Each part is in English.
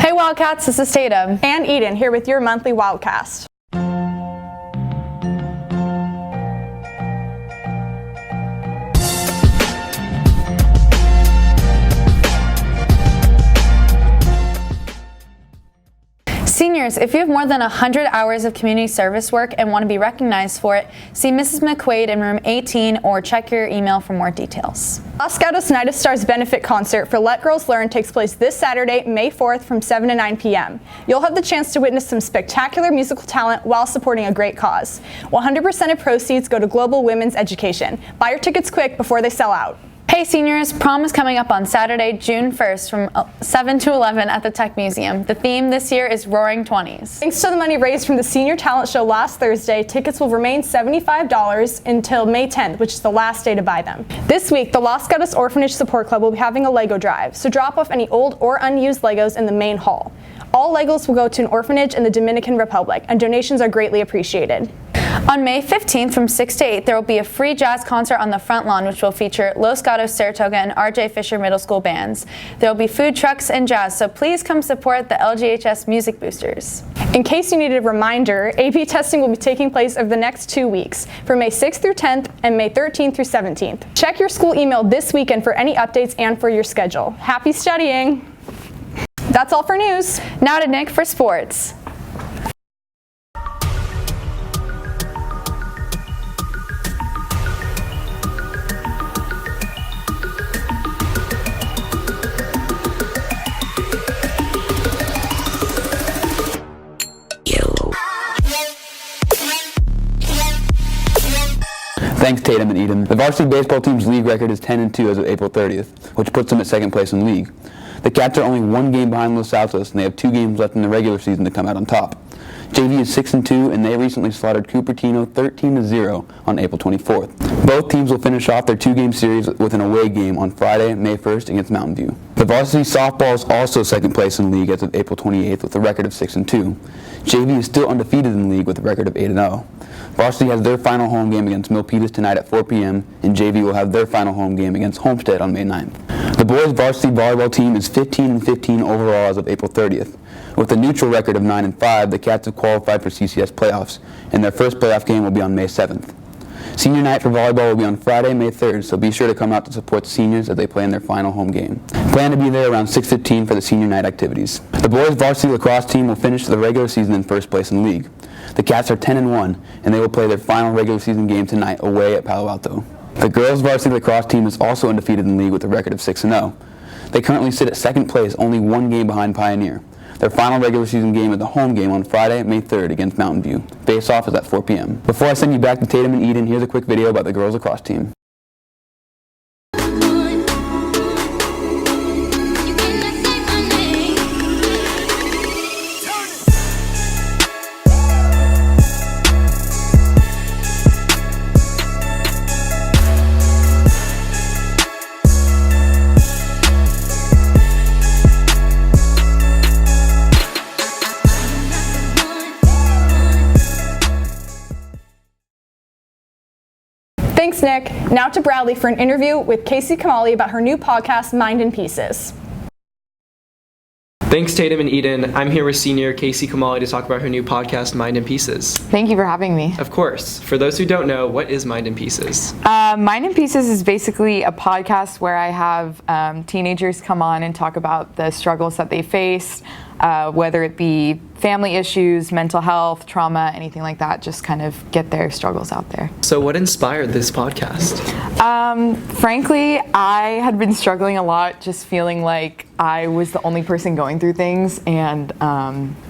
Hey Wildcats, this is Tatum. And Eden here with your monthly Wildcast. Seniors, if you have more than 100 hours of community service work and want to be recognized for it, see Mrs. McQuaid in room 18 or check your email for more details. Los Gatos Night of Stars benefit concert for Let Girls Learn takes place this Saturday, May 4th from 7 to 9 p.m. You'll have the chance to witness some spectacular musical talent while supporting a great cause. 100% of proceeds go to global women's education. Buy your tickets quick before they sell out. Hey seniors, prom is coming up on Saturday, June 1st from 7 to 11 at the Tech Museum. The theme this year is Roaring 20s. Thanks to the money raised from the Senior Talent Show last Thursday, tickets will remain $75 until May 10th, which is the last day to buy them. This week, the Los Gatos Orphanage Support Club will be having a Lego drive, so drop off any old or unused Legos in the main hall. All Legos will go to an orphanage in the Dominican Republic, and donations are greatly appreciated. On May 15th from 6 to 8, there will be a free jazz concert on the front lawn, which will feature Los Gatos, Saratoga, and R.J. Fisher Middle School bands. There will be food trucks and jazz, so please come support the LGHS Music Boosters. In case you needed a reminder, AP testing will be taking place over the next 2 weeks, from May 6th through 10th and May 13th through 17th. Check your school email this weekend for any updates and for your schedule. Happy studying! That's all for news. Now to Nick for sports. Thanks, Tatum and Eden. The varsity baseball team's league record is 10-2 as of April 30th, which puts them at second place in league. The Cats are only one game behind Los Altos, and they have 2 games left in the regular season to come out on top. JV is 6-2, and they recently slaughtered Cupertino 13-0 on April 24th. Both teams will finish off their 2-game series with an away game on Friday, May 1st against Mountain View. The varsity softball is also second place in league as of April 28th with a record of 6-2. JV is still undefeated in league with a record of 8-0. Varsity has their final home game against Milpitas tonight at 4 p.m., and JV will have their final home game against Homestead on May 9th. The boys varsity volleyball team is 15-15 overall as of April 30th. With a neutral record of 9-5, the Cats have qualified for CCS playoffs, and their first playoff game will be on May 7th. Senior night for volleyball will be on Friday, May 3rd, so be sure to come out to support the seniors as they play in their final home game. Plan to be there around 6:15 for the senior night activities. The boys varsity lacrosse team will finish the regular season in first place in league. The Cats are 10-1, and they will play their final regular season game tonight away at Palo Alto. The girls varsity lacrosse team is also undefeated in league with a record of 6-0. They currently sit at second place, only 1 game behind Pioneer. Their final regular season game is the home game on Friday, May 3rd against Mountain View. Face-off is at 4 p.m. Before I send you back to Tatum and Eden, here's a quick video about the girls lacrosse team. Thanks, Nick. Now to Bradley for an interview with Casey Kamali about her new podcast, Mind in Pieces. Thanks, Tatum and Eden. I'm here with senior Casey Kamali to talk about her new podcast, Mind in Pieces. Thank you for having me. Of course. For those who don't know, what is Mind in Pieces? Mind in Pieces is basically a podcast where I have teenagers come on and talk about the struggles that they face, whether it be family issues, mental health, trauma, anything like that, just kind of get their struggles out there. So what inspired this podcast? Frankly, I had been struggling a lot, just feeling like I was the only person going through things, and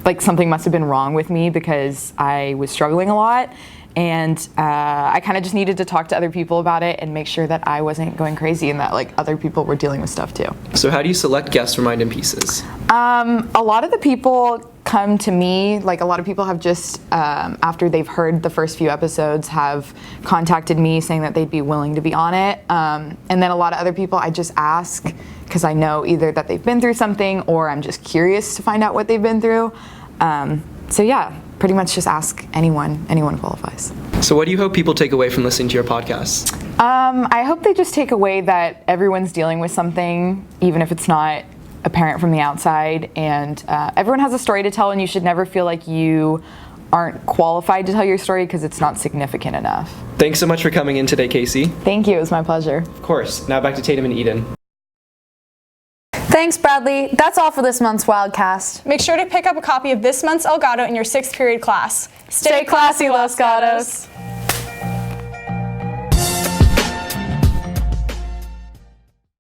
like something must have been wrong with me because I was struggling a lot. And I kind of just needed to talk to other people about it and make sure that I wasn't going crazy and that like other people were dealing with stuff too. So how do you select guests for Mind in Pieces? A lot of the people come to me, like a lot of people have just, after they've heard the first few episodes, have contacted me saying that they'd be willing to be on it. And then a lot of other people I just ask because I know either that they've been through something or I'm just curious to find out what they've been through. So yeah, pretty much just ask anyone qualifies. So what do you hope people take away from listening to your podcast? I hope they just take away that everyone's dealing with something, even if it's not apparent from the outside, and everyone has a story to tell, and you should never feel like you aren't qualified to tell your story because it's not significant enough. Thanks so much for coming in today, Casey. Thank you. It was my pleasure. Of course. Now back to Tatum and Eden. Thanks, Bradley. That's all for this month's Wildcast. Make sure to pick up a copy of this month's Elgato in your 6th period class. Stay classy, Los Gatos.